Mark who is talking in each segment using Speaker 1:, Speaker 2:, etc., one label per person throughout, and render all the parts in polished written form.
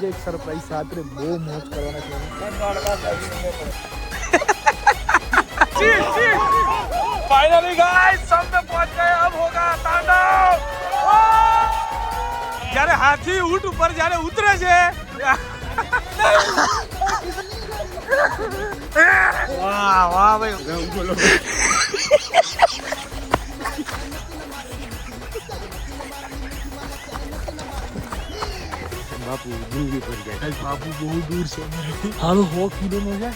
Speaker 1: આજે એક સરપ્રાઈઝ સાથે બહુ મોજ કરવાના છે। फाइनली गाइस सब में पहुंच गए। अब होगा तांडव। જ્યારે હાથી ઊંટ ઉપર જ્યારે ઉતરે છે વાહ વાહ ભાઈ બોલો બાપુ જિંદગી પર ગયા બાપુ બહુ દૂર છે હાલો 100 કિલોમીટર છે।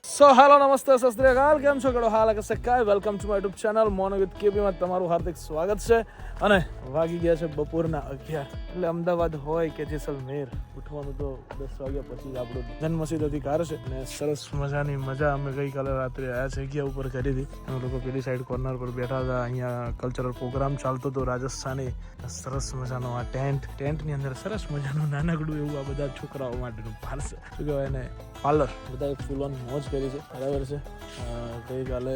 Speaker 1: સો હેલો નમસ્તે સત શ્રી અકાલ કેમ છો કડો હાલ કશે કાય welcome to my YouTube channel મોનો વિથ કેબી માં તમારું હાર્દિક સ્વાગત છે। અને વાગી ગયા છે બપોરના 11 એટલે અમદાવાદ હોય કે જેસલમેર ઉઠવાનું તો 10 વાગ્યા પછી જ આપણો જન્મસિદ્ધ અધિકાર છે। અને સરસ મજાની મજા અમે ગઈકાલે રાત્રે આ જગ્યા ઉપર કરી હતી। અમે લોકો પેલી સાઈડ કોર્નર પર બેઠા હતા। અહીંયા કલ્ચરલ પ્રોગ્રામ ચાલતો હતો રાજસ્થાની। સરસ મજાનો આ ટેન્ટની અંદર સરસ મજાનું નાનકડું એવું આ બધા છોકરાઓ માટેનું પાર્સલ શું કહેવાય એને પાર્લર બધા ફૂલ ઓન મોજ કરી છે બરાબર છે। ગઈકાલે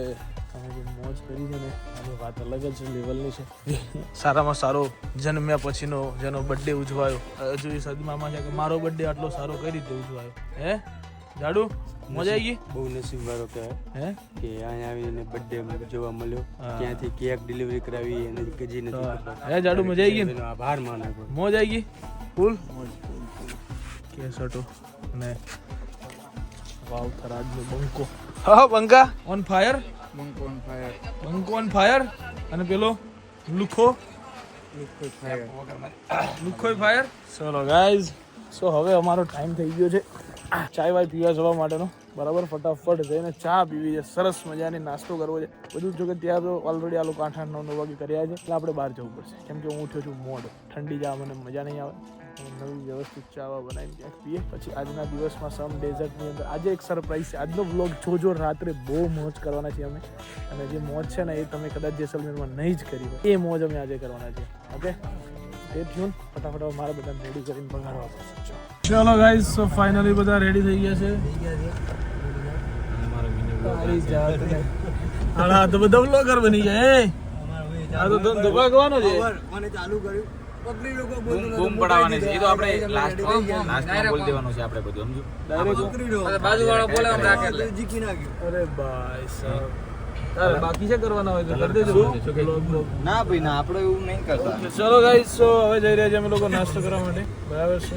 Speaker 1: અમે જે મોજ કરી છે ને આની વાત અલગ જ લેવલની છે। સારામાં સારો જન્મ્યા પછીનો જેનો બર્થડે ઉજવાયો હજુ એ સદમામાં છે કે મારો બર્થડે આટલો સારો કઈ રીતે ઉજવાયો હે જાડુ મજા આવી ગઈ
Speaker 2: બહુ નસીબ વાળો કહેવાય
Speaker 1: હે
Speaker 2: કે અહીંયા આવીને બર્થડે જોવા મળ્યો ત્યાંથી કેક ડિલિવરી કરાવી અને કજી નથી
Speaker 1: હે જાડુ મજા આવી ગઈ
Speaker 2: આભાર માને
Speaker 1: મોજ આવી ગઈ ફૂલ કેસ હતો અને વાવ થરાજનો બંકો હા બંકા ઓન ફાયર બંકો ઓન ફાયર અને પેલો લુખો ફાયર ચલો ગાઈઝ સો હવે અમારો ટાઈમ થઈ ગયો છે ચાય વાય પીવા જવા માટેનો બરાબર ફટાફટ જઈને ચા પીવી છે સરસ મજાની નાસ્તો કરવો છે બધું જો કે ત્યાં તો ઓલરેડી આ લોકો 8-9 વાગે કર્યા છે એટલે આપણે બહાર જવું પડશે કેમ કે હું ઉઠ્યો છું મોડ ઠંડી ચા મને મજા નહીં આવે નવી વ્યવસ્થિત ચાવા બનાવીને ક્યાંક પીએ પછી આજના દિવસમાં સમ ડેઝર્ટની અંદર આજે એક સરપ્રાઈઝ છે આજનો વ્લોગ જોજો રાત્રે બહુ મોજ કરવાના છીએ અમે અને જે મોજ છે ને એ તમે કદાચ જેસલમેરમાં નહીં જ કરી હોય એ મોજ અમે આજે કરવાના છીએ ઓકે સ્ટે ટ્યુન ફટાફટ મારા બધાને રેડી કરીને બગાડવા પડશે ચલો ગાઈઝ સો ફાઇનલી બધા રેડી થઈ ગયા છે હા તો બધા વ્લોગર બની ગયા આ તો ધંધો ભાગવાનો છે
Speaker 2: મને ચાલુ કર્યું પબ્લિક લોકો
Speaker 3: બૂમ પડાવવાની છે એ તો આપણે લાસ્ટમાં બોલ દેવાનું છે આપણે બધું સમજો ડાયરેક્ટ બાજુવાળો બોલે આમ રાખે એટલે
Speaker 2: જીકી નાખ્યું
Speaker 1: અરે ભાઈ સાહેબ તારે બાકી છે કરવાના હોય તો કરી દેજો
Speaker 3: ના ભાઈ ના આપણે એવું નહીં કરતા
Speaker 1: ચલો ગાઈસ સો હવે જઈ રહ્યા છે અમે લોકો નાસ્તો કરવા માટે બરાબર છે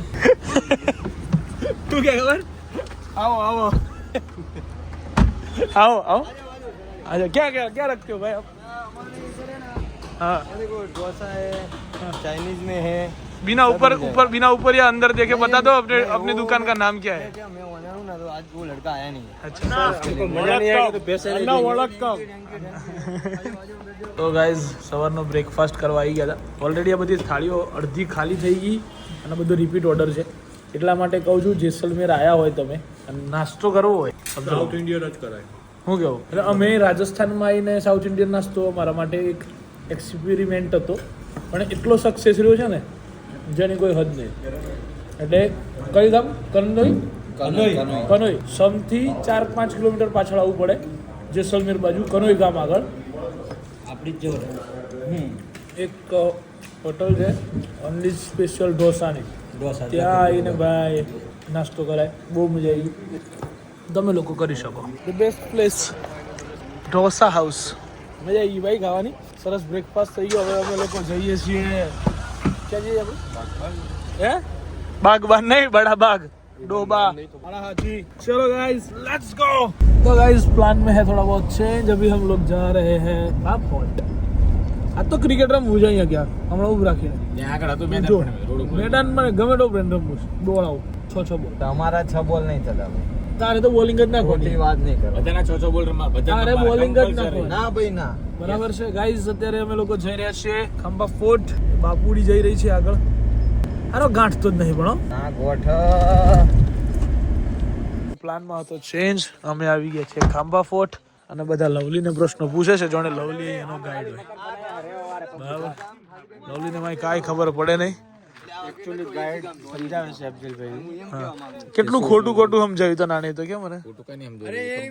Speaker 1: તું કે ખબર આવો अच्छा क्या रखते हो भाई आप हाँ
Speaker 2: देखो डोसा है चाइनीज में है
Speaker 1: बिना ऊपर या अंदर देखे बता दो अपने दुकान का नाम क्या है
Speaker 2: क्या मैं ओनर हूँ ना तो आज वो लड़का आया नहीं है
Speaker 1: अच्छा मजा नहीं आया तो पैसे तो गाइस સવારનો બ્રેકફાસ્ટ કરવા આવી ગયા હતા ઓલરેડી આ બધી થાળીઓ અડધી ખાલી થઈ ગઈ અને બધું રિપીટ ઓર્ડર છે એટલા માટે કહું છું જેસલમેર આવ્યા હોય તમે અને નાસ્તો કરવો હોય સાઉથ ઇન્ડિયન જ કરાય હું કહું એટલે અમે રાજસ્થાનમાં આવીને સાઉથ ઇન્ડિયન નાસ્તો અમારા માટે એક એક્સપેરિમેન્ટ હતો પણ એટલો સક્સેસ રહ્યો છે ને જેની કોઈ હદ નહીં એટલે કઈ ગામ કનોઈ સમથી 4-5 કિલોમીટર પાછળ આવવું પડે જેસલમેર બાજુ કનોઈ ગામ આગળ
Speaker 2: આપણી જ
Speaker 1: એક હોટલ છે ઓનલી સ્પેશિયલ ઢોસાની ત્યાં આવીને ભાઈ નાસ્તો કરાય બહુ મજા આવી તમે લોકો કરી શકો the best place dosa house મજા આવી ભાઈ ખાવાની સરસ બ્રેકફાસ્ટ થઈ ગયો હવે અમે લોકો જઈએ છીએ ક્યાં જઈએ આપણે હે બાગબાન નહીં બડા બાગ डोबा हाथी चलो गाइस लेट्स गो तो गाइस प्लान में है थोड़ा बहुत चेंज अभी हम लोग जा रहे हैं बापोट આ તો ક્રિકેટ રમવું છે અહીંયા ક્યાં હમણાં ઉભ રાખીને
Speaker 3: ત્યાં આગળ હતું
Speaker 1: મેદાનમાં ગમે તો બ્રેન્ડ રમવું છે દોડાવું 6 બોલ
Speaker 2: તમારા 6 બોલ નહીં થતા
Speaker 1: તારે તો બોલિંગ જ ના ખોટી
Speaker 2: વાત નહીં કરો
Speaker 3: બધાના 6 બોલ રમવા
Speaker 1: તારે બોલિંગ જ ના ખોટી
Speaker 2: ના ભાઈ ના
Speaker 1: બરાબર છે ગાઈસ અત્યારે અમે લોકો જઈ રહ્યા છીએ ખંભા ફોર્ટ બાપુડી જઈ રહી છે આગળ આરો ગાંઠ તો જ નહીં પણ
Speaker 2: ના ગોઠ
Speaker 1: પ્લાનમાં હતો ચેન્જ અમે આવી ગયા છે ખાંભા ફોર્ટ અને બધા લવલીને પ્રશ્નો પૂછે છે જોણે લવલી એનો ગાઈડ હોય બરાબર લવલીને મારી કાંઈ ખબર પડે નહીં
Speaker 2: एक्चुअली गाइड समझावे છે અફજલભાઈ
Speaker 1: કેટલું ખોટું સમજાવ્યું તો નાની તો કેમ મને
Speaker 3: ખોટું કઈ નહીં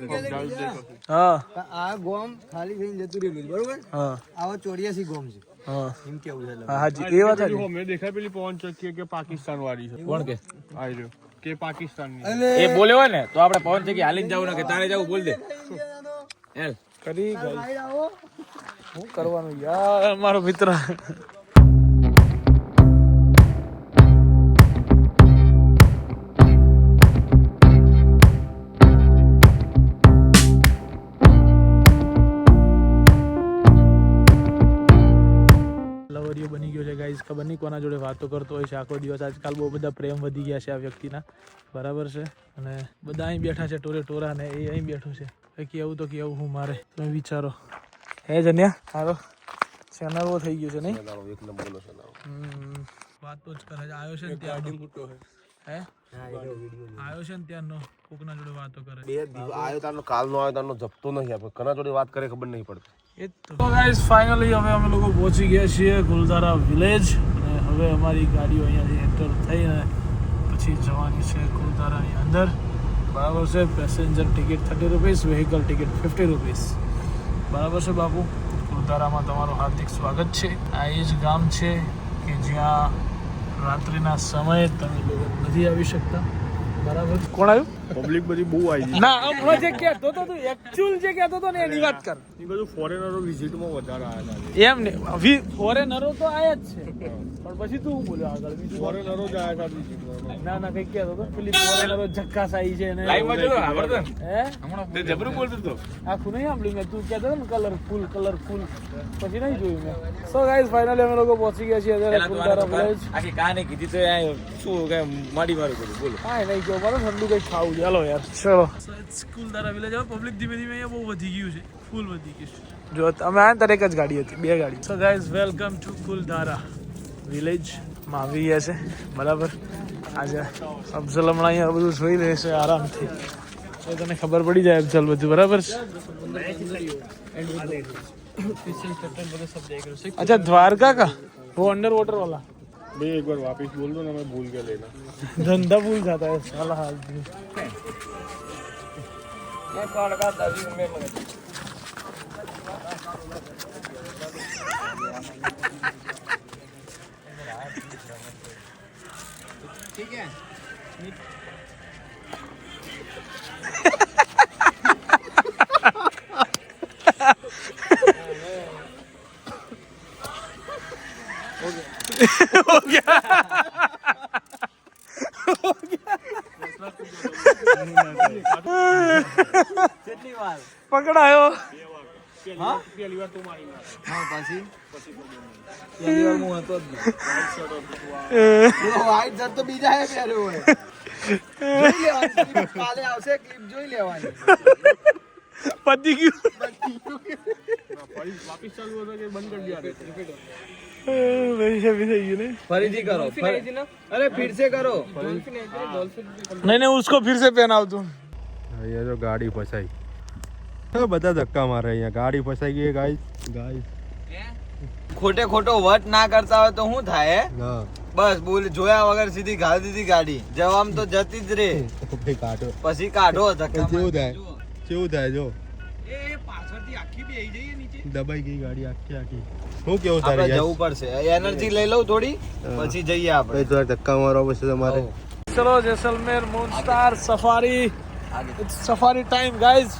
Speaker 3: સમજાવ્યું
Speaker 1: હા
Speaker 2: આ ગોમ ખાલી થઈને જતું રહેલું બરોબર
Speaker 1: હા
Speaker 2: આવા 84 ગોમ છે
Speaker 1: હા
Speaker 2: એમ કેવું છે
Speaker 1: હા હાજી એ વાત હતી.
Speaker 4: મેં દેખાય પેલી પવન ચક્કી કે પાકિસ્તાન વાળી છે.
Speaker 3: કોણ કે
Speaker 4: આઈ રહ્યો કે પાકિસ્તાનની.
Speaker 3: એ બોલે હોય ને તો આપણે પવન જગ્યાએ હાલીને જવું ને કે તારે જવું બોલ દે હેલ
Speaker 1: કરી શું કરવાનું યાર મારો મિત્ર. લવરિયો બની ગયો છે ગાઈઝ. ખબર નહીં કોના જોડે વાતો કરતો હોય છે આખો દિવસ. આજકાલ બહુ બધા પ્રેમ વધી ગયા છે આ વ્યક્તિના, બરાબર છે. અને બધા અહીં બેઠા છે ટોરે ટોરા, ને એ અહીં બેઠો છે. કંઈ કેવું તો કેવું હું મારે, તમે વિચારો. હે જન્યા હારો શેનારો થઈ ગયો છે નહીં? વાતો જ કરે છે. આવ્યો છે ને ત્યાં હે આવ્યો છે ને ત્યાંનો કોકના જોડે વાતો કરે.
Speaker 4: આવ્યો તારનો કાલનો આવ્યો તારનો જપતો નહીં. આપણે કના જોડે વાત કરે ખબર નહીં પડતી.
Speaker 1: એ તો ગાઈઝ ફાઇનલી હવે અમે લોકો પહોંચી ગયા છીએ ગુલધારા વિલેજ. અને હવે અમારી ગાડીઓ અહીંયાથી એન્ટર થઈને પછી જવાની છે ગુલધારાની અંદર, બરાબર છે. Passenger ticket 30 rupees, vehicle ticket 50 rupees, બરાબર છે બાપુ. ગુલધારામાં તમારું હાર્દિક સ્વાગત છે. આ એ જ ગામ છે કે જ્યાં રાત્રિના સમયે તમે લોકો નથી આવી શકતા, બરાબર. કોણ આવ્યું?
Speaker 4: પબ્લિક બધી બહુ આવી ગઈ.
Speaker 1: ના હમણાં જે કહેતો હતો તું એકચ્યુઅલ જે કહેતો હતો ને એની વાત કર.
Speaker 4: એ બધું ફોરેનરો વિઝિટમાં વધારે આવ્યા છે.
Speaker 1: એમ ને ફોરેનરો તો આયા જ છે, પણ પછી તું બોલ્યો આગળ બીજું.
Speaker 4: ફોરેનરો જ આવ્યા છે વિઝિટમાં.
Speaker 1: ના ના કઈ કહેતો હતો પેલી ફોરેનરો ઝક્કાસ આવી છે ને
Speaker 3: લાઈવમાં જોતો આવડતો ને
Speaker 1: હે
Speaker 3: હમણાં તે જબરું બોલતો હતો.
Speaker 1: આખું નહીં સાંભળ્યું મેં. તું કહેતો હતો ને કલરફુલ, પછી નહીં જોયું મેં. સો ગાઈઝ ફાઇનલી અમે લોકો પહોંચી ગયા છીએ અત્યારે
Speaker 3: પેલા તો
Speaker 1: ગુલધારા વિલેજ.
Speaker 3: આખી કહાની કીધી તો આ શું કે માડી મારું કર્યું બોલો.
Speaker 1: કાંઈ નહીં કહો મારો ઠંડુ કંઈક ખાવું છે. હાલો યાર ચલો. ગુલધારા વિલેજ હવે પબ્લિક ધીમે ધીમે અહીંયા બહુ વધી ગયું છે, ફૂલ વધી ગયું છે. જો અમે આયા ત્યારે એક જ ગાડી હતી, 2 ગાડી. So guys welcome to Kuldhara village માં આવી ગયા છે, બરાબર. આજે અફઝલ હમણાં અહીંયા બધું જોઈ રહેશે આરામથી, તો તને ખબર પડી જાય અફઝલ બધું, બરાબર છે. अच्छा द्वारका का वो अंडर वाटर वाला
Speaker 4: भाई एक बार वापस बोल दो ना, मैं भूल गया लेना.
Speaker 1: धंधा भूल जाता है साला हाल.
Speaker 2: ठीक है.
Speaker 1: हो गया પકડાયો.
Speaker 4: પહેલી વાર તું મારી માર.
Speaker 2: हाँ पासी.
Speaker 3: પહેલી વાર હું હતો જ
Speaker 2: वो वाइट शर्ट तो बीजा है प्यारे हुए. જોઈ લેવાની કાલે આવશે ક્લિપ જોઈ લેવાની.
Speaker 1: પતી ગયું.
Speaker 4: વાપસ ચાલુ હતો કે બંધ કરી दिया.
Speaker 1: વૈસે भी થઈ ગયું ને.
Speaker 2: ફરીથી કરો. अरे फिर से करो.
Speaker 1: नहीं नहीं उसको फिर से पहनाओ तुम.
Speaker 4: અહીંયા તો ગાડી ફસાઈ. બધા ધક્કા મારે અહીંયા. ગાડી ફસાઈ ગઈ ગાઈસ.
Speaker 2: ખોટે ખોટો વટ ના કરતા હોય તો શું થાય?
Speaker 4: હા
Speaker 2: બસ બોલ જોયા વગર સીધી ગાડી દીધી ગાડી. જવામ તો જતી જ રે.
Speaker 4: કાઢો
Speaker 2: પછી કાઢો ધક્કા.
Speaker 4: કેવું થાય જો
Speaker 2: એ પાછળથી આખી બેહી જઈએ નીચે.
Speaker 4: દબાઈ ગઈ ગાડી આખી. શું કેવું
Speaker 2: આપણે
Speaker 4: તારે
Speaker 2: જવું પડશે. એનર્જી લઈ લઉં થોડી, પછી જઈએ આપણે.
Speaker 4: થોડા ધક્કા મારવા પડશે તમારે.
Speaker 1: चलो Jaisalmer moon star safari, safari time guys.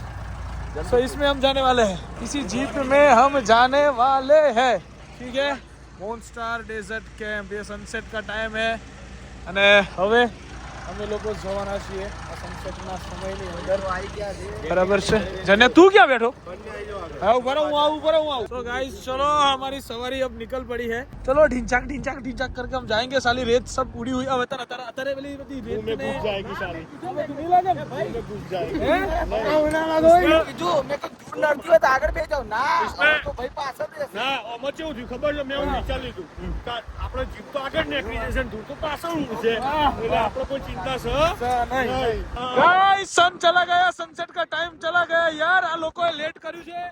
Speaker 1: तो इसमें हम जाने वाले हैं, इसी जीप में हम जाने वाले हैं, ठीक है. Moon star desert camp. ये सनसेट का टाइम है અને હવે અમે લોકો જવાના છીએ આ સનસેટના સમયની અંદર, બરાબર છે. જને તું ક્યાં બેઠો? हाँ ऊपर हूँ आऊँ. तो गाइस चलो हमारी सवारी अब निकल पड़ी है. चलो ढिंचाक करके हम जाएंगे. साली रेत सब उड़ी हुई. अब अतरे वाली बड़ी रेत में घुस जाएगी साली. अब तू नहीं लगे भाई में घुस जाएगी. ना लगो
Speaker 2: જો મેં તો દૂર લડતું હોય તો આગળ બે જાવ ના. તો ભાઈ પાછળ બેસ.
Speaker 4: ના આમાં કેવું થયું ખબર છે? મેં એવું વિચારી લીધું આપણે જીપ તો આગળ નીકળી જશે ને તું તો પાછળ ઊભું છે, એટલે આપણે કોઈ ચિંતા છે
Speaker 1: नहीं. गाइस सन चला गया, सनसेट का टाइम चला गया यार. આ લોકોએ લેટ કર્યું છે.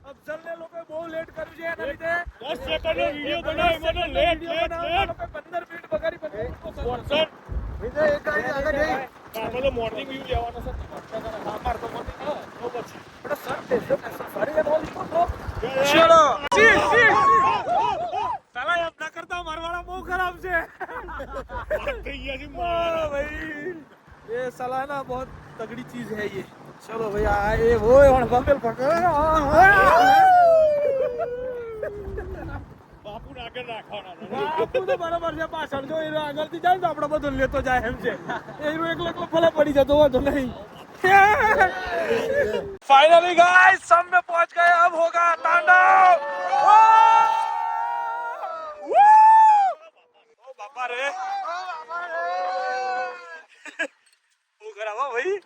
Speaker 1: અફઝલ ને લોકોએ બહુ લેટ કર્યું છે એના લીધે
Speaker 4: 10 સેકન્ડનો વિડિયો બનાવ્યો મને લેટ
Speaker 1: 15 મિનિટ બગાડી 15
Speaker 4: વોટ્સએપ
Speaker 2: વિજય એક ગાડી આગળ જઈ.
Speaker 4: આપણે તો મોર્નિંગ વ્યૂ લેવાનો છે.
Speaker 1: चलो भाई ये सालाना बहुत तगड़ी चीज है ये चलो भैया ये वो बम्बेल पकड़
Speaker 4: બાપુને આગળ રાખવાના
Speaker 1: બાપુ તો બરાબર છે પાછળ જો એ આગળથી જાય તો આપણે બધું લેતો જાય એમ છે એનો એકલો ભલે પડી જતો હોતો નહીં फाइनली गाइस सब में पहुंच गए अब होगा तांडव ओ बापा रे वो करावा भाई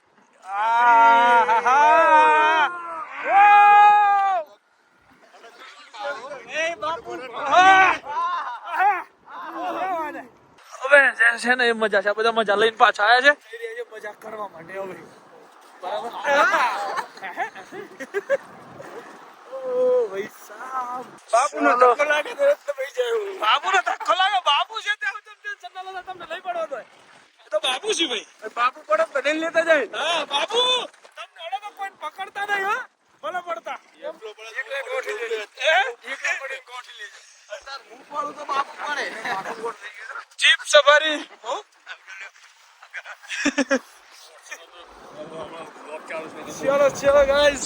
Speaker 1: હવે છે ને એ મજા છે બધા મજા લઈને પાછા આવ્યા છે મજા કરવા માટે હવે બરાબર ઓ ભાઈ સાહેબ બાપુનો ધક્કો લાગે તો ભાઈ જાય બાપુનો ધક્કો લાગે બાપુ છે ત્યાં તમને ચંદા તમને લઈ પડો તો બાપુ છે ભાઈ બાપુ પડે તો લઈ લેતા જાય હા બાપુ તમને ઓળો તો કોઈ પકડતા નહીં હો ભલે પડતા એકલે ગોઠી લેજો એકલે પડી ગોઠી લેજો અત્યારે હું પાડું તો બાપુ પડે બાપુ ગોઠ થઈ ગયો જીપ સફારી હો चलो चलो गाइस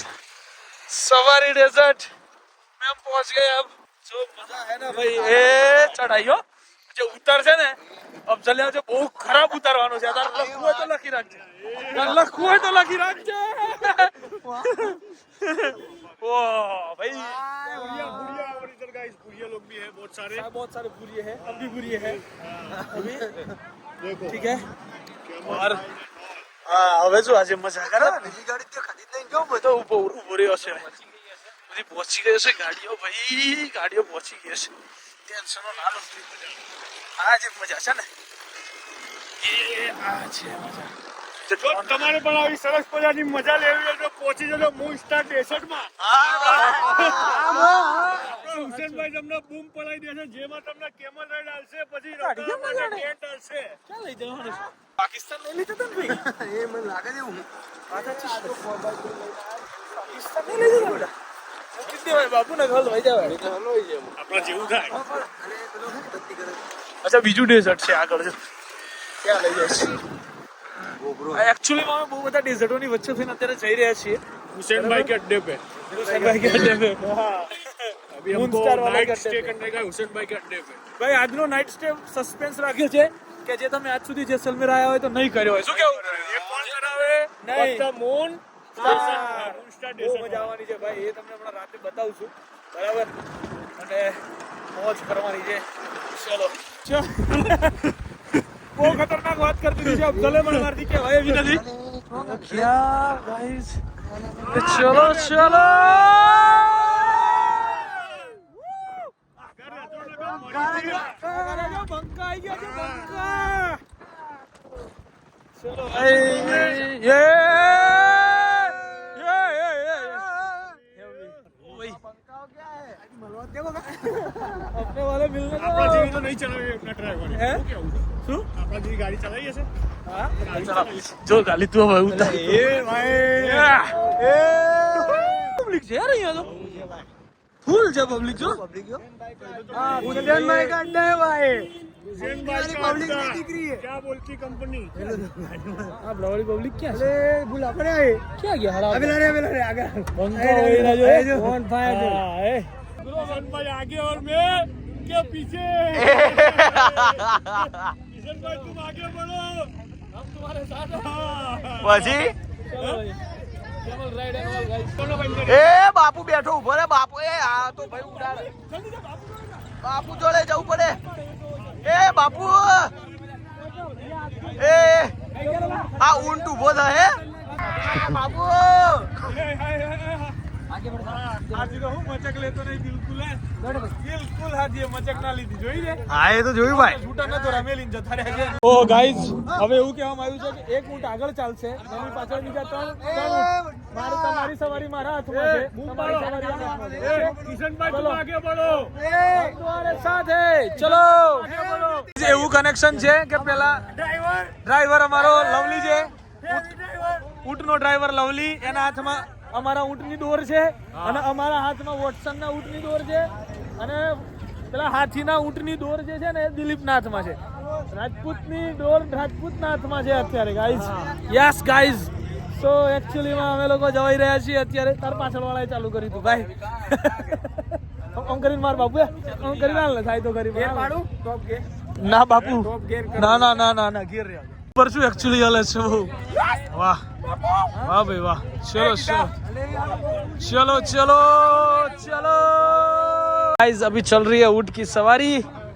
Speaker 1: सवारी डेजर्ट में हम पहुंच गए अब जो मजा है ना भाई ए चढ़ाई हो जो उतर છે ને अब चले जो બહુ ખરાબ ઉતારવાનો છે તાર લખવું હોય તો લખી રાખજે તાર લખવું હોય તો લખી રાખજે ओ भाई
Speaker 4: बुढ़िया और इधर गाइस बुढ़िया लोग भी है बहुत सारे
Speaker 1: बुढ़िए हैं हम भी बुढ़िए हैं अभी
Speaker 4: देखो
Speaker 1: ठीक है और હવે જો આજે મજા કરે બીજી ગાડી તો ખરીદ લઈને જાવ બધો ઉભો રહ્યો છે બધી પહોંચી ગઈ છે ગાડીઓ ભાઈ ગાડીઓ પહોંચી ગઈ છે ટેન્શનો ના લો આ જે મજા છે ને એ આ છે મજા
Speaker 4: જો તમારે પણ આવી સરસ મજાની મજા લેવી હોય તો પહોંચી જજો મૂન સ્ટાર ડેસર્ટમાં હુસેનભાઈ તમને બૂમ પડાવી દેશે જેમાં તમને કેમલ રાઈડ આવશે પછી રખડવા માટે ટેન્ટ આવશે
Speaker 1: ક્યાં લઈ જવાનું છે પાકિસ્તાન લઈ લીધું તને ભાઈ
Speaker 2: એ મને લાગે છે હું
Speaker 1: પાકિસ્તાન લઈ લીધું બેટા કિતને ભાઈ બાપુ ને ઘર લઈ જાવ
Speaker 4: આપણા જેવું થાય
Speaker 1: અચ્છા બીજું ડેઝર્ટ છે આગળ છે ક્યાં લઈ જશે एक्चुअली में बहू बड़ा डेजर्टों वच्चे थी અત્યારે જઈ રહ્યા છીએ
Speaker 4: हुसैन भाई के अड्डे पे
Speaker 1: हुसैन भाई के अड्डे पे
Speaker 4: अभी हमको नाइट स्टे करने का हुसैन भाई के अड्डे पे
Speaker 1: ભાઈ આજનો નાઇટ સ્ટે સસ્પેન્સ રાખ્યો છે કે જે તમે આજ સુધી જેસલમેર આયા હોય તો નહીં કર્યો હોય શું કેવું
Speaker 4: ये कौन करावे
Speaker 1: नहीं
Speaker 4: द मून
Speaker 1: મૂન
Speaker 4: स्टार
Speaker 1: બહુ મજા આવવાની છે ભાઈ એ તમને હમણાં રાતે બતાવું છું બરાબર અને મોજ કરવાની છે ચલો બહુ ખતરનાક વાત કરી દીધી છે અફઝલે પણ મારથી કે ભાઈ એવી નથી क्या गाइस चलो चलो બંકા આવી ગયા છે બંકા ચલો ભાઈ ये अपने वाले मिलने
Speaker 4: આપણા જેવી તો નહીં ચલાવી આપણા ડ્રાઈવર
Speaker 1: હે?
Speaker 4: કેવું છે
Speaker 1: શું
Speaker 4: આપણા જેવી ગાડી ચલાવી હશે
Speaker 1: હા જો ગાલી તું હવે ઉતાર
Speaker 4: એ ભાઈ
Speaker 1: પબ્લિક છે યાર અહીંયા તો ફૂલ છે પબ્લિક જો
Speaker 2: हुसैन भाई का अड्डा है भाई
Speaker 4: हुसैन भाई का
Speaker 2: पब्लिक
Speaker 4: अड्डा।
Speaker 2: की दिख रही है
Speaker 4: क्या बोलती कंपनी
Speaker 1: આ બ્રાવળી પબ્લિક ક્યાં છે
Speaker 2: अरे बुला पड़े आए
Speaker 1: ક્યાં ગયા હરામ
Speaker 2: अबे रे आगे
Speaker 1: બંકા હોય રહ્યા જો
Speaker 2: ऑन फायर
Speaker 1: હા એ
Speaker 4: हुसैन भाई आगे और मैं क्या पीछे हुसैन भाई तुम आगे बढ़ो
Speaker 1: हम तुम्हारे साथ हैं
Speaker 2: પછી
Speaker 1: चलो भाई camel ride and all guys
Speaker 4: दोनों बंदे
Speaker 2: એ બાપુ બેઠો ઉભો રે બાપુ એ આ તો ભાઈ ઉડાડે બાપુ જોડે જવું પડે એ બાપુ એ આ ઊંટ ઉભો થાય બાપુ
Speaker 1: હાજી તો હું મચક લેતો નહીં બિલકુલ બિલકુલ હાજી મચક ના લીધી જોઈ લે
Speaker 2: હા એ તો જોયું ભાઈ
Speaker 1: છૂટા નતો રમેલીને જતા રહ્યા ઓ ગાઈઝ હવે એવું કહેવામાં આવ્યું છે કે એક ઊંટ આગળ ચાલશે એની પાછળ બીજા ત્રણ ઊંટ મારું તમારી સવારી મારા હાથમાં છે તમારી સવારી આના હાથમાં છે
Speaker 4: किशन भाई तुम आगे बढ़ो
Speaker 1: हम तुम्हारे साथ है चलो એવું કનેક્શન છે કે પેલા ડ્રાઈવર અમારો લવલી છે ઊંટનો ડ્રાઈવર લવલી એના હાથમાં અમારા ઊંટની દોર છે અને અમારા હાથમાં વોટસન ના ઊંટની દોર છે અને પેલા હાથીના ઊંટની દોર જે છે ને એ દિલીપના હાથમાં છે. રાજપૂતની દોર રાજપૂતના હાથમાં છે અત્યારે ગાઈઝ. Yes guys. સો એકચ્યુઅલીમાં અમે લોકો જવાઈ રહ્યા છીએ અત્યારે. તાર પાછળવાળાએ ચાલુ કર્યું હતું ભાઈ. આમ કરીને માર બાપુ આમ કરીને હાલ ને થાય તો કરી ના બાપુ ના ના ના ના ના ગીર રહ્યા પર શું એકચ્યુઅલી હાલે છે બહુ. વાહ વાહ ભાઈ વાહ. ચલો ચલો चलो चलो चलो गाइस अभी चल रही है ऊँट की सवारी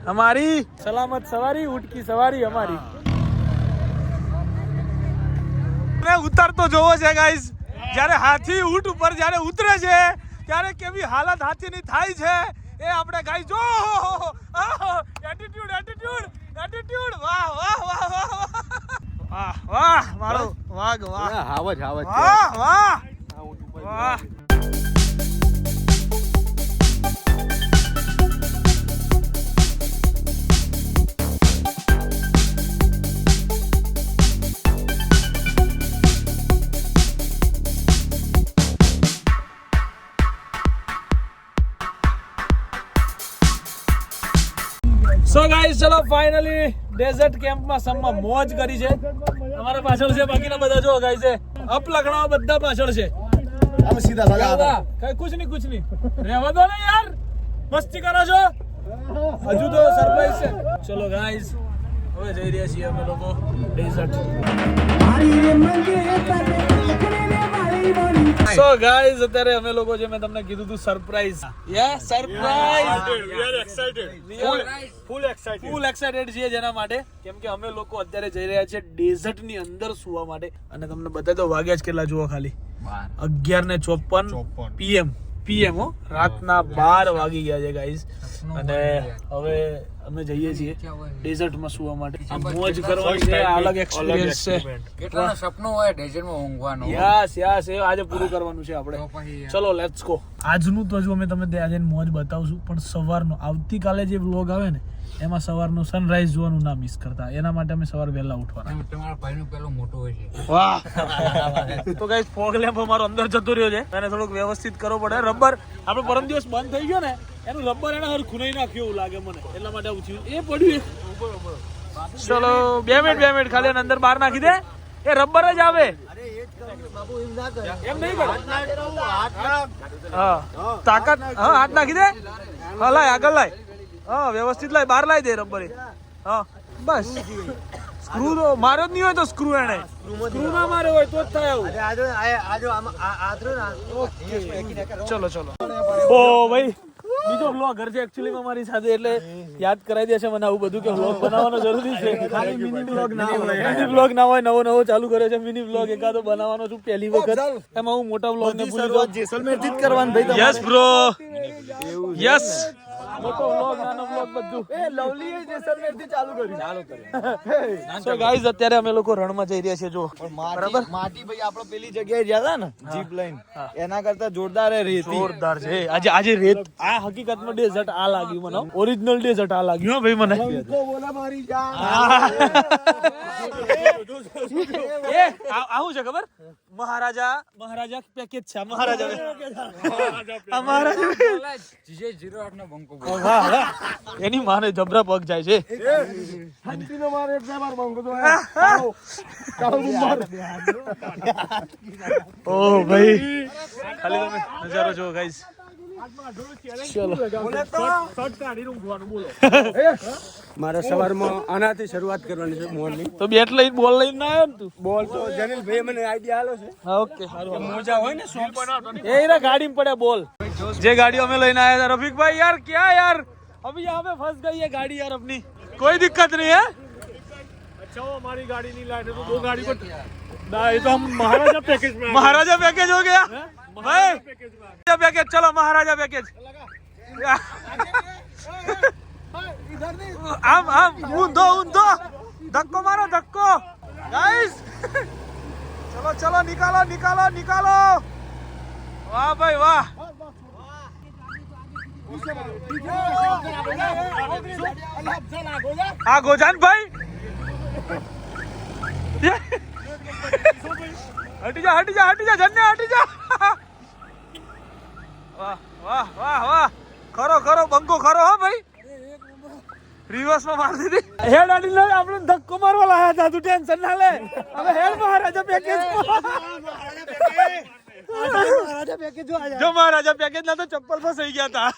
Speaker 1: हमारी. सलामत सवारी ऊँट की सवारी हमारी. मैं उतर तो જોવો છે ગાइस. જ્યારે હાથી ઊંટ ઉપર જ્યારે ઉતરે છે ત્યારે કેવી હાલત હાથીની થાય છે એ આપણે ગાઈસ જો. Attitude attitude attitude. વાહ વાહ વાહ વાહ વાહ વાહ મારો વાઘ વાહ.
Speaker 2: હાવજ હાવજ
Speaker 1: વાહ વાહ વાહ. સો ગાઈસ ચલો ફાઇનલી ડેઝર્ટ કેમ્પમાં સમમાં મોજ કરી છે. અમારા પાછળ છે બાકીના બધા જો ગાઈસ છે અપ લખણાઓ બધા પાછળ છે.
Speaker 2: અમે સીધા લગા
Speaker 1: કઈ કુછ નહીં રહેવા દો ને યાર. મસ્તી કરો છો હજુ તો સરપ્રાઈઝ છે. ચલો ગાઈસ હવે જઈ રહ્યા છીએ અમે લોકો ડેઝર્ટ. સો ગાઈસ અત્યારે અમે લોકો જે મેં તમને કીધું હતું surprise. Yes surprise. Full excited છીએ જેના માટે કેમ કે અમે લોકો અત્યારે જઈ રહ્યા છીએ ડેઝર્ટ ની અંદર સુવા માટે. અને તમને બતાવી દો વાગ્યા જ કેટલા જુઓ ખાલી 11:54 PM હો. રાતના 12 વાગી ગયા છે ગાઈસ. અને હવે અમે જઈએ છીએ ડેઝર્ટમાં સુવા માટે. મોજ કરવાની છે અલગ એક્સપિરિયન્સ છે.
Speaker 3: કેટલાનો સપનો હોય ડેઝર્ટમાં ઊંઘવાનો.
Speaker 1: યસ યસ એ આજે પૂરું કરવાનું છે આપણે. ચલો લેટ્સ ગો. આજનું તો જો અમે તમને ત્યાં જઈને મોજ બતાવશું પણ સવારનો આવતીકાલે જે વ્લોગ આવે ને એમાં સવારનું સનરાઈઝ જોવાનું ના મિસ કરતા. એના માટે અમે સવારે વહેલા ઉઠવાના.
Speaker 3: તમારા ભાઈનો પેલો મોટો હોય છે.
Speaker 1: વાહ. તો ગાઈસ ફોગ લેમ્પ અમારો અંદર જતો રહ્યો છે અને થોડુંક વ્યવસ્થિત કરવો પડે. રબર આપણે પરમ દિવસ બંધ થઈ ગયો ને એનું રબર એને હર ખૂનાઈ નાખ્યું એવું લાગે મને. એટલા માટે આવું થયું. એ પડ્યું ચલો 2 મિનિટ ખાલી અને અંદર બહાર નાખી દે. એ રબર જ આવે એમ નહીં કરે. હા તાકાત હા હાથ નાખી દે. હા લાય આગળ લાય. હા વ્યવસ્થિત લાય બહાર લાય દે રબર. હા બસ સ્ક્રૂ તો માર્યો જ નહીં હોય તો સ્ક્રૂ એને સ્ક્રૂ ના માર્યો હોય તો જ થાય આવું. ચલો ચલો. ઓ ભાઈ બીજો વ્લોગર છે એકચ્યુઅલી મારી સાથે એટલે યાદ કરાવી દે છે મને આવું બધું કે વ્લોગ બનાવવાનો જરૂરી છે. ખાલી મિની વ્લોગ ના હોય નવો ચાલુ કર્યો છે મિની વ્લોગ એકાદો બનાવવાનો છું પહેલી વખત. એમાં હું મોટા વ્લોગ ને ભૂલી જાઉં.
Speaker 2: જેસલમેર થી જ કરવાનું ભાઈ.
Speaker 1: Yes bro yes. મોટો વ્લોગ નાનો વ્લોગ બધું
Speaker 2: એ લવલી એ જેસલમેર થી ચાલુ કર્યું.
Speaker 1: સો ગાઈઝ અત્યારે અમે લોકો રણમાં જઈ રહ્યા છીએ જો.
Speaker 2: બરાબર માટી ભાઈ આપણે પેલી જગ્યાએ ગયા હતા ને જીપ લઈને એના કરતા જોરદાર રેતી
Speaker 1: જોરદાર છે. આજે રેત આ હકીકતમાં ડેઝર્ટ આ લાગ્યું મને. ઓરિજિનલ ડેઝર્ટ આ લાગ્યું હો ભાઈ મને.
Speaker 2: બોલા મારી જાન
Speaker 1: એ આવું છે ખબર મહારાજા પેકેજ છે. મહારાજા
Speaker 3: જીજે 08 નો બંકો.
Speaker 1: એની માને જબરા પગ જાય છે.
Speaker 2: હંતીનો મારે એક માર બંકો તો
Speaker 1: ઓ ભાઈ ખાલી તમે નજારો જો ગાઈસ. ચલો
Speaker 2: મારે સવારમાં આનાથી શરૂઆત કરવાની છે મોર્નિંગ.
Speaker 1: તો બેટ લઈને બોલ લઈને ના આવ્યો ને તું.
Speaker 2: બોલ તો જનીલ ભાઈ મને આઈડિયા આલો છે.
Speaker 1: હા ઓકે સારું.
Speaker 2: મોજા હોય ને સોપ
Speaker 1: એ ઈરા ગાડી में पड़े बोल. जे गाड़ी में लेना आया था रफीक भाई यार क्या यार अभी यहाँ पे फंस गई है गाड़ी यार अपनी. कोई दिक्कत नहीं है.
Speaker 4: अच्छा वो हमारी गाड़ी नहीं लाए थे तो 2 गाड़ी को ना ये तो हम महाराजा पैकेज में
Speaker 1: महाराजा पैकेज हो गया भाई. महाराजा पैकेज चलो महाराजा पैकेज. आम ऊंधो धक्को मारो धक्को गाइस. चलो चलो निकालो. वाह भाई वाह. हाँ गोजान भाई हटी जा जन्ने हटी जा. वाह वाह वाह वाह. खरो बंको खरो हो भाई. રિવર્સ માં મારી દીધી હેડ આડી લે આપણે ધક્કો મારવા લાયા હતા તું ટેન્શન ના લે હવે હેડ મહારાજા પેકેજ જો મહારાજા પેકેજ ના તો ચપ્પલ ફસાઈ ગયા હતા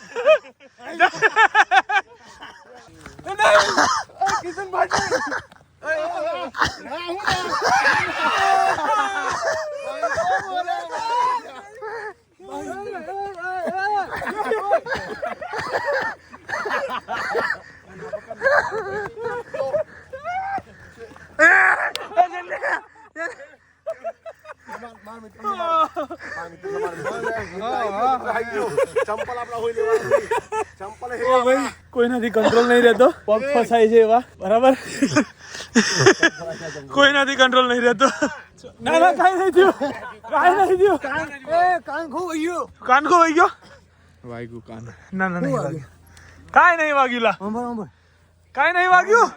Speaker 1: કોઈનાથી કંટ્રોલ નહીં રહેતો પગ ફસાય છે એવા બરાબર કોઈનાથી કંટ્રોલ નહીં રહેતો ના ના કાઈ નહીં થયું કાન ખોવાઈ ગયો વાગ્યું કાન ના ના નહીં વાગ્યું કાઈ નહીં વાગ્યું લા કાઈ નહીં વાગ્યું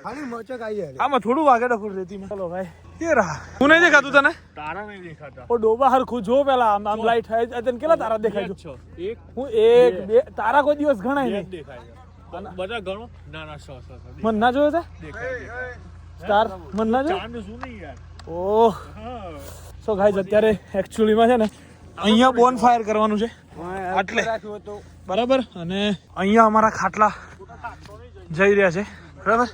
Speaker 1: આમાં થોડું વાગે ડફોડ રહેતી ચલો ભાઈ ये रहा तू नहीं देखा तू तने
Speaker 4: તારા નહીં દેખાતા
Speaker 1: ओ डोबा हरखू जो पेला आम लाइट है तने केला तारा देखाय जो
Speaker 4: એક
Speaker 1: હું એક બે તારા કોઈ દિવસ ગણાય નહીં
Speaker 4: દેખાય બધા ગણો ના ના 100
Speaker 1: મન ના જોયો તા
Speaker 4: દેખાય
Speaker 1: સ્ટાર મન ના જોયો
Speaker 4: ચાંદ શું નહીં યાર
Speaker 1: ઓહ સો ગાઈઝ અત્યારે એક્ચ્યુઅલી માં છે ને અહીંયા બોન ફાયર કરવાનું છે એટલે બરાબર અને અહીંયા અમારા ખાટલા જઈ રહ્યા છે બરાબર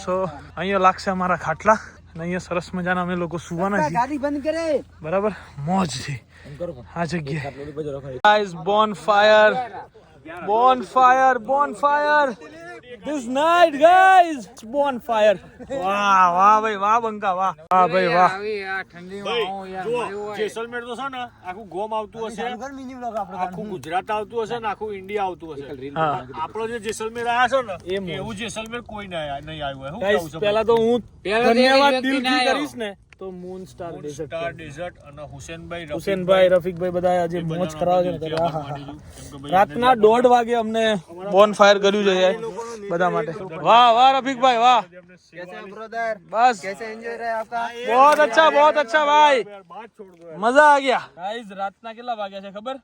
Speaker 1: સો અહીંયા લાગશે અમારા ખાટલા અને અહીંયા સરસ મજાના અમે લોકો સુવાના છીએ ગાડી બંધ કરે બરાબર મોજ છે આ જગ્યાએ guys bonfire This night guys bonfire વાહ વાહ ભાઈ વાહ બંકા વાહ વાહ ભાઈ વાહ
Speaker 4: જેસલમેર તો છે ને આખું ગોમ આવતું હશે આખું ગુજરાત આવતું હશે ને આખું ઇન્ડિયા આવતું હશે આપણો જે જેસલમેર આયા છે ને એવું જેસલમેર કોઈ નહીં આવ્યું હોય
Speaker 1: ગાઈસ પહેલા તો હું ધન્યવાદ દિલથી કરીશ ને તો મૂન સ્ટાર
Speaker 4: ડેઝર્ટ અને
Speaker 1: હુસેનભાઈ રફીકભાઈ બધા આજે મોજ કરાવે છે ને રાતના 1:30 વાગે અમને બોન ફાયર કર્યું છે યાર બધા માટે વાહ વાહ રફીકભાઈ વાહ
Speaker 2: कैसे ब्रदर
Speaker 1: बस
Speaker 2: कैसे एंजॉय रहा आपका
Speaker 1: बहुत अच्छा भाई मजा आ गया गाइस રાતના કેટલા વાગ્યા છે ખબર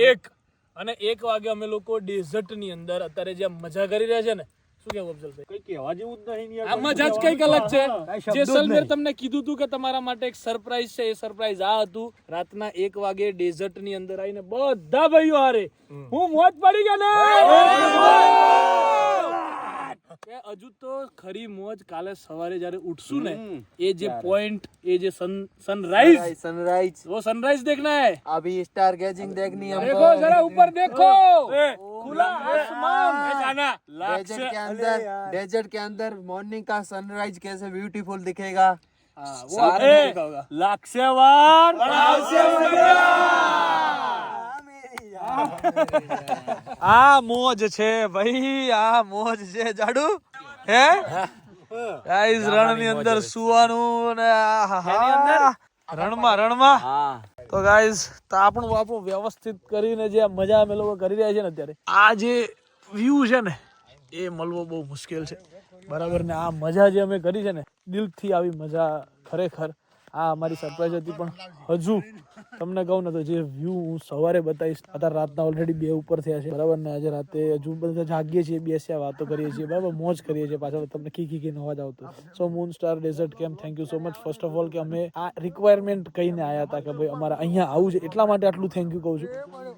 Speaker 1: 1 અને 1 વાગે અમે લોકો ડેઝર્ટ ની અંદર અત્યારે જે મજા કરી રહ્યા છે ને શું કેવું અફઝલભાઈ
Speaker 4: કઈ કહેવા જેવું જ નહીં યાર
Speaker 1: આ મજા જ કઈક અલગ છે જેસલમેર તમને કીધું હતું કે તમારા માટે એક સરપ્રાઈઝ છે એ સરપ્રાઈઝ આ હતું રાતના 1 વાગે ડેઝર્ટ ની અંદર આવીને બધા ભાઈઓ હારે હું મોજ પડી ગયા ને હજુ તો ખરી મોજ કાલે સવારે જયારે ઉઠશું ને એ જે પોઈન્ટ એ જે सनराइज वो सनराइज देखना है
Speaker 2: अभी स्टार गेजिंग देखनी है
Speaker 1: देखो जरा ऊपर देखो खुला आसमान
Speaker 2: डेजर्ट के अंदर मॉर्निंग का सनराइज कैसे ब्यूटीफुल दिखेगा
Speaker 1: वो लाक्षवान આ મોજ છે ભાઈ આ મોજ છે જાડુ હે ગાઈસ રણ ની અંદર સુવાનું ને રણમાં તો ગાઈસ તો આપણું વ્યવસ્થિત કરીને જે મજા અમે લોકો કરી રહ્યા છે ને અત્યારે આ જે વ્યૂ છે ને એ મળવો બહુ મુશ્કેલ છે બરાબર ને આ મજા જે અમે કરી છે ને દિલથી આવી મજા ખરેખર આ અમારી સરપ્રાઈઝ હતી પણ હજુ તમને કહું ને તો જે વ્યૂ હું સવારે બતાવીશ અત્યારે રાતના ઓલરેડી 2 ઉપર થયા છે બરાબર ને આજે રાતે હજુ બધા જાગીએ છીએ બેસ્યા વાતો કરીએ છીએ બરાબર મોજ કરીએ છીએ પાછળ તમને ખીખીને અવાજ આવતો સો મૂન સ્ટાર ડેઝર્ટ કેમ thank you so much first of all કે અમે આ રિક્વાયરમેન્ટ કહીને આવ્યા હતા કે ભાઈ અમારે અહીંયા આવું છે એટલા માટે આટલું થેન્ક યુ કહું છું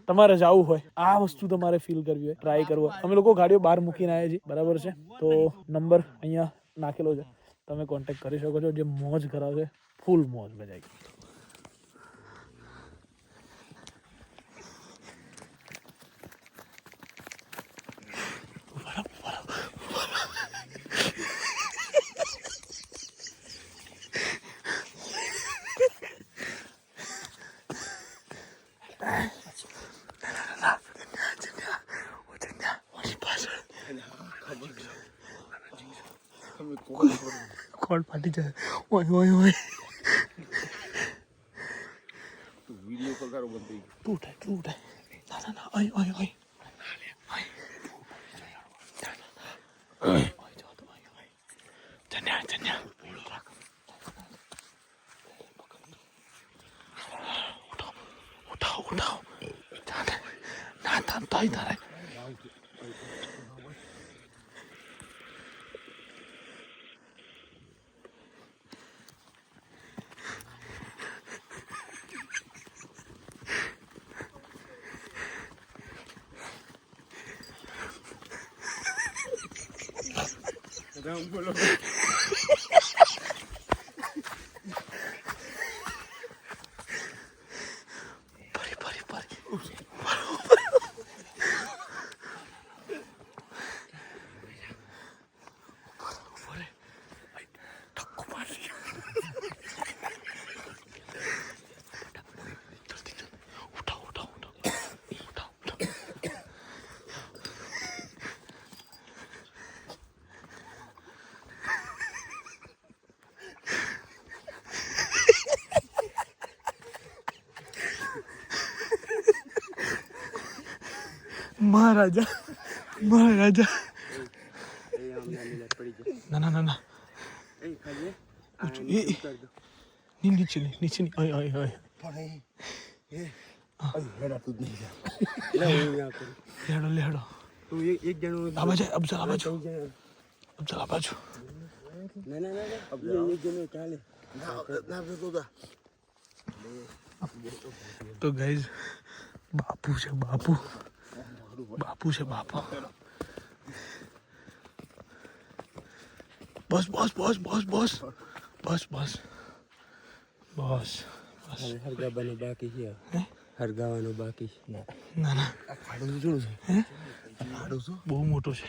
Speaker 1: તમારે જવું હોય આ વસ્તુ તમારે ફીલ કરવી હોય ટ્રાય કરવો અમે લોકો ગાડીઓ બહાર મૂકીને આવ્યા છીએ બરાબર છે તો નંબર અહીંયા નાખેલો છે તમે કોન્ટેક્ટ કરી શકો છો જે મોજ કરાવશે ફૂલ મોજ મજા આવી કોણ ફાટી જાય ઓય ઓય ઓય
Speaker 4: વિડિયો કોલ કરો બંધ
Speaker 1: તું ઉઠાય ના ઓય ઓય ઓય ઉઠાવ ના તારે મહારાજા મહારાજા ના ના ના ના ની નીચે નહીં નીચે નહીં ઓય ઓય ઓય લેડો લેડો આ બાજુ અફઝલ આ બાજુ અફઝલ આ બાજુ તો ગાઈઝ બાપુ છે બાપુ બાપુ છે બાપુ બસ બસ બસ બસ બસ બસ બસ બસ
Speaker 2: હરગાવાનું બાકી છે હરગાવાનું બાકી છે
Speaker 1: ના ના બહુ મોટો છે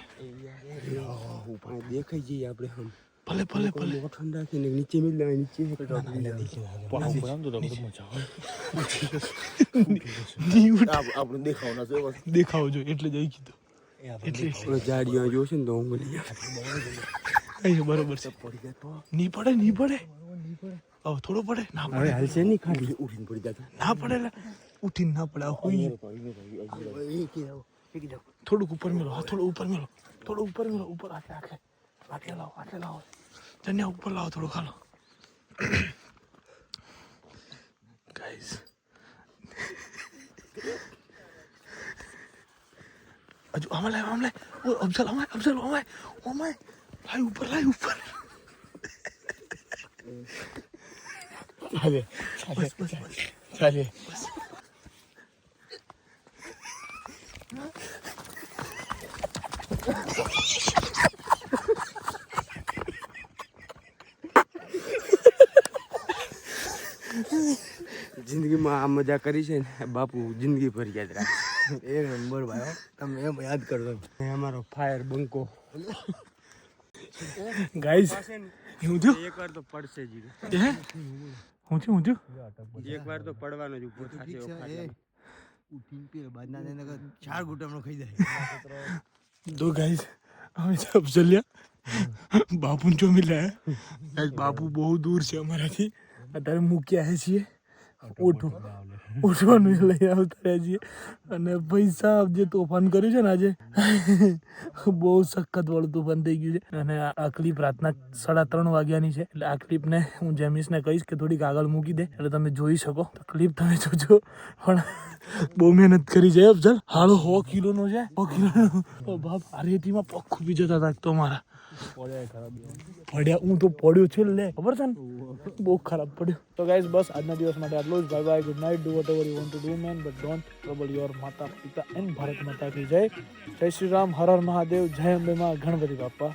Speaker 2: દેખાઈ જઈએ આપણે હમ
Speaker 1: ભલે ભલે ભલે
Speaker 2: ઠંડ રાખીને નીચે મિલ નીચે
Speaker 5: આપણું દેખાવ
Speaker 1: દેખાવો જો એટલે જ આવી કીધું એટલે
Speaker 2: જાડીઓ જોશે ને તો હું બોલી
Speaker 1: બરોબર છે નહીં પડે નહીં પડે હવે થોડો પડે ના પડે
Speaker 2: હાલશે નહીં ખાલી ઉઠીને પડી જતા
Speaker 1: ના પડે ઉઠીને ના પડે થોડુંક ઉપર મેળો હા થોડું ઉપર મેળો થોડું ઉપર મેળો ઉપર આખે આખે આખે લાવો ધન્યા ઉપર લાવો થોડું ખાલો ગાઈઝ હજુ આમાં લાય ઓ અફઝલ અમાય લાય ઉપર ચાલે
Speaker 2: જિંદગીમાં આ મજા કરી છે ને બાપુ જિંદગી ભર યાદ રાખે
Speaker 5: એક નંબર ભાઈ તમે એમ યાદ કરજો
Speaker 2: અમારો ફાયર બંકો
Speaker 1: ગાઈઝ હું થયું
Speaker 2: એકવાર તો પડશે જ
Speaker 1: હું થયું
Speaker 2: એકવાર તો પડવાનો જ ઉભો થશે
Speaker 5: ઉઠીને પીર બાદના દેને કે 4 ગુટામણો ખાઈ જાય
Speaker 1: तो गाइस हमें सब चलिया बापू जो मिला है गाइस बापू बहुत दूर से हमाराથી અત્યારે મૂક્યા હે છીએ ઉઠવાનું લઈ આવતા રહ્યા છીએ અને ભાઈ સાહેબ જે તોફાન કર્યું છે ને આજે બહુ સખત વાળું તોફાન થઈ ગયું છે અને આ ક્લિપ રાતના 3:30 વાગ્યાની છે એટલે આ ક્લિપને હું જેમિસને કહીશ કે થોડીક આગળ મૂકી દે એટલે તમે જોઈ શકો તો ક્લિપ તમે જોજો પણ બહુ મહેનત કરી છે અફઝલ હાલો 100 કિલોનો છે 100 કિલોનો બાપ આ રેતીમાં પગ ખૂબી જતા હતા તો મારા પડ્યા હું તો પડ્યો છું લે ખબર છે ને બહુ ખરાબ પડ્યો તો ગાઈઝ બસ આજના દિવસ માટે આટલું જ bye bye good night do vote ever you want to do man but don't trouble your માતા પિતા એન્ડ ભારત માતા કી જય જય શ્રી રામ હર હર મહાદેવ જય અંબે માં ગણપતિ બાપ્પા